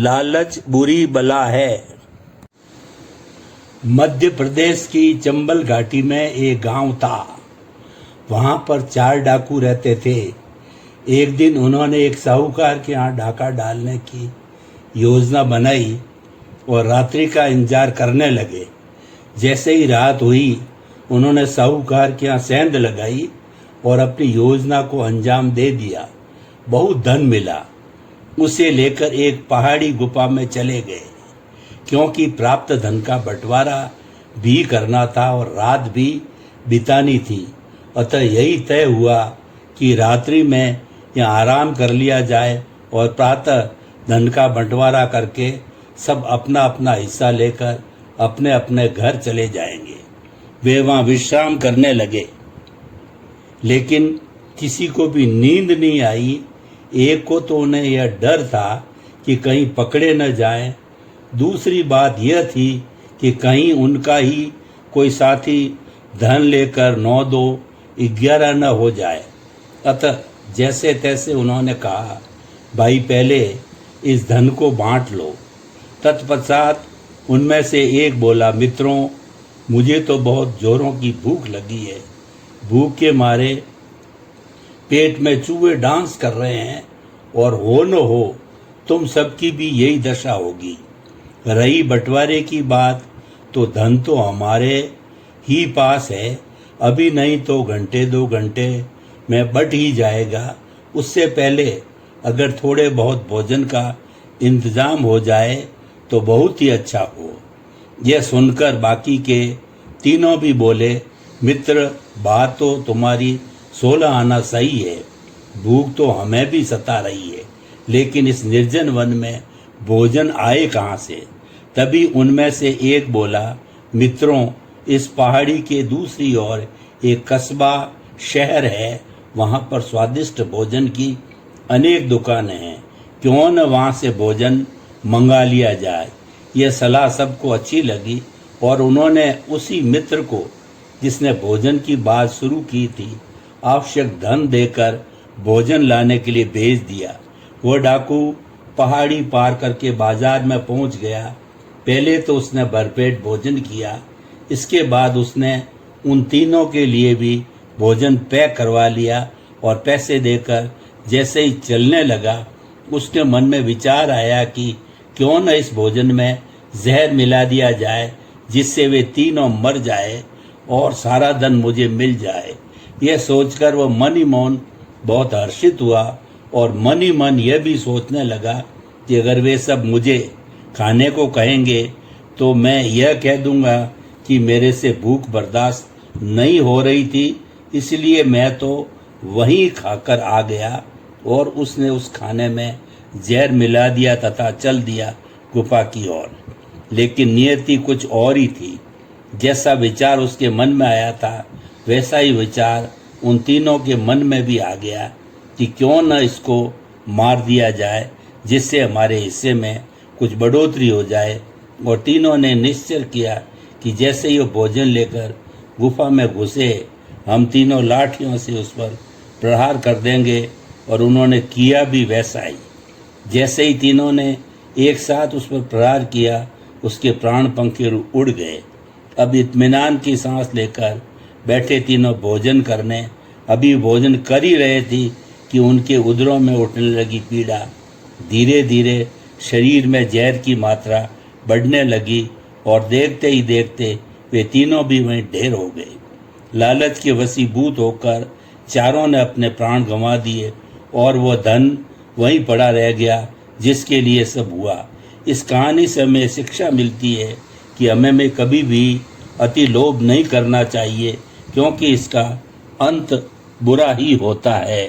लालच बुरी बला है। मध्य प्रदेश की चंबल घाटी में एक गांव था। वहां पर 4 डाकू रहते थे। एक दिन उन्होंने एक साहूकार के यहाँ डाका डालने की योजना बनाई और रात्रि का इंतजार करने लगे। जैसे ही रात हुई, उन्होंने साहूकार के यहाँ सेंध लगाई और अपनी योजना को अंजाम दे दिया। बहुत धन मिला। उसे लेकर एक पहाड़ी गुफा में चले गए, क्योंकि प्राप्त धन का बंटवारा भी करना था और रात भी बितानी थी। अतः यही तय हुआ कि रात्रि में यहाँ आराम कर लिया जाए और प्रातः धन का बंटवारा करके सब अपना अपना हिस्सा लेकर अपने अपने घर चले जाएंगे। वे वहाँ विश्राम करने लगे, लेकिन किसी को भी नींद नहीं आई। एक को तो उन्हें यह डर था कि कहीं पकड़े न जाएं। दूसरी बात यह थी कि कहीं उनका ही कोई साथी धन लेकर 9-2-11 न हो जाए। अतः जैसे तैसे उन्होंने कहा, भाई पहले इस धन को बांट लो। तत्पश्चात उनमें से एक बोला, मित्रों, मुझे तो बहुत जोरों की भूख लगी है। भूख के मारे पेट में चूहे डांस कर रहे हैं और हो न हो तुम सबकी भी यही दशा होगी। रही बंटवारे की बात, तो धन तो हमारे ही पास है। अभी नहीं तो घंटे 2 घंटे में बट ही जाएगा। उससे पहले अगर थोड़े बहुत भोजन का इंतजाम हो जाए तो बहुत ही अच्छा हो। यह सुनकर बाकी के तीनों भी बोले, मित्र, बात तो तुम्हारी 16 आना सही है। भूख तो हमें भी सता रही है, लेकिन इस निर्जन वन में भोजन आए कहाँ से? तभी उनमें से एक बोला, मित्रों, इस पहाड़ी के दूसरी ओर एक कस्बा शहर है। वहाँ पर स्वादिष्ट भोजन की अनेक दुकानें हैं। क्यों न वहाँ से भोजन मंगा लिया जाए। यह सलाह सबको अच्छी लगी और उन्होंने उसी मित्र को, जिसने भोजन की बात शुरू की थी, आवश्यक धन देकर भोजन लाने के लिए भेज दिया। वह डाकू पहाड़ी पार करके बाजार में पहुंच गया। पहले तो उसने भरपेट भोजन किया। इसके बाद उसने उन तीनों के लिए भी भोजन पैक करवा लिया और पैसे देकर जैसे ही चलने लगा, उसके मन में विचार आया कि क्यों न इस भोजन में जहर मिला दिया जाए, जिससे वे तीनों मर जाए और सारा धन मुझे मिल जाए। यह सोचकर वह मन ही मन बहुत हर्षित हुआ और मन ही मन यह भी सोचने लगा कि अगर वे सब मुझे खाने को कहेंगे तो मैं यह कह दूंगा कि मेरे से भूख बर्दाश्त नहीं हो रही थी, इसलिए मैं तो वहीं खाकर आ गया। और उसने उस खाने में जहर मिला दिया तथा चल दिया गुफा की ओर। लेकिन नियति कुछ और ही थी। जैसा विचार उसके मन में आया था, वैसा ही विचार उन तीनों के मन में भी आ गया कि क्यों न इसको मार दिया जाए, जिससे हमारे हिस्से में कुछ बढ़ोतरी हो जाए। और तीनों ने निश्चय किया कि जैसे ही वो भोजन लेकर गुफा में घुसे, हम तीनों लाठियों से उस पर प्रहार कर देंगे। और उन्होंने किया भी वैसा ही। जैसे ही तीनों ने एक साथ उस पर प्रहार किया, उसके प्राण पंखे उड़ गए। अब इत्मीनान की सांस लेकर बैठे तीनों भोजन करने। अभी भोजन कर ही रहे थे कि उनके उदरों में उठने लगी पीड़ा। धीरे धीरे शरीर में जहर की मात्रा बढ़ने लगी और देखते ही देखते वे तीनों भी वहीं ढेर हो गए। लालच के वशीभूत होकर चारों ने अपने प्राण गंवा दिए और वह धन वहीं पड़ा रह गया जिसके लिए सब हुआ। इस कहानी से हमें शिक्षा मिलती है कि हमें में कभी भी अति लोभ नहीं करना चाहिए, क्योंकि इसका अंत बुरा ही होता है।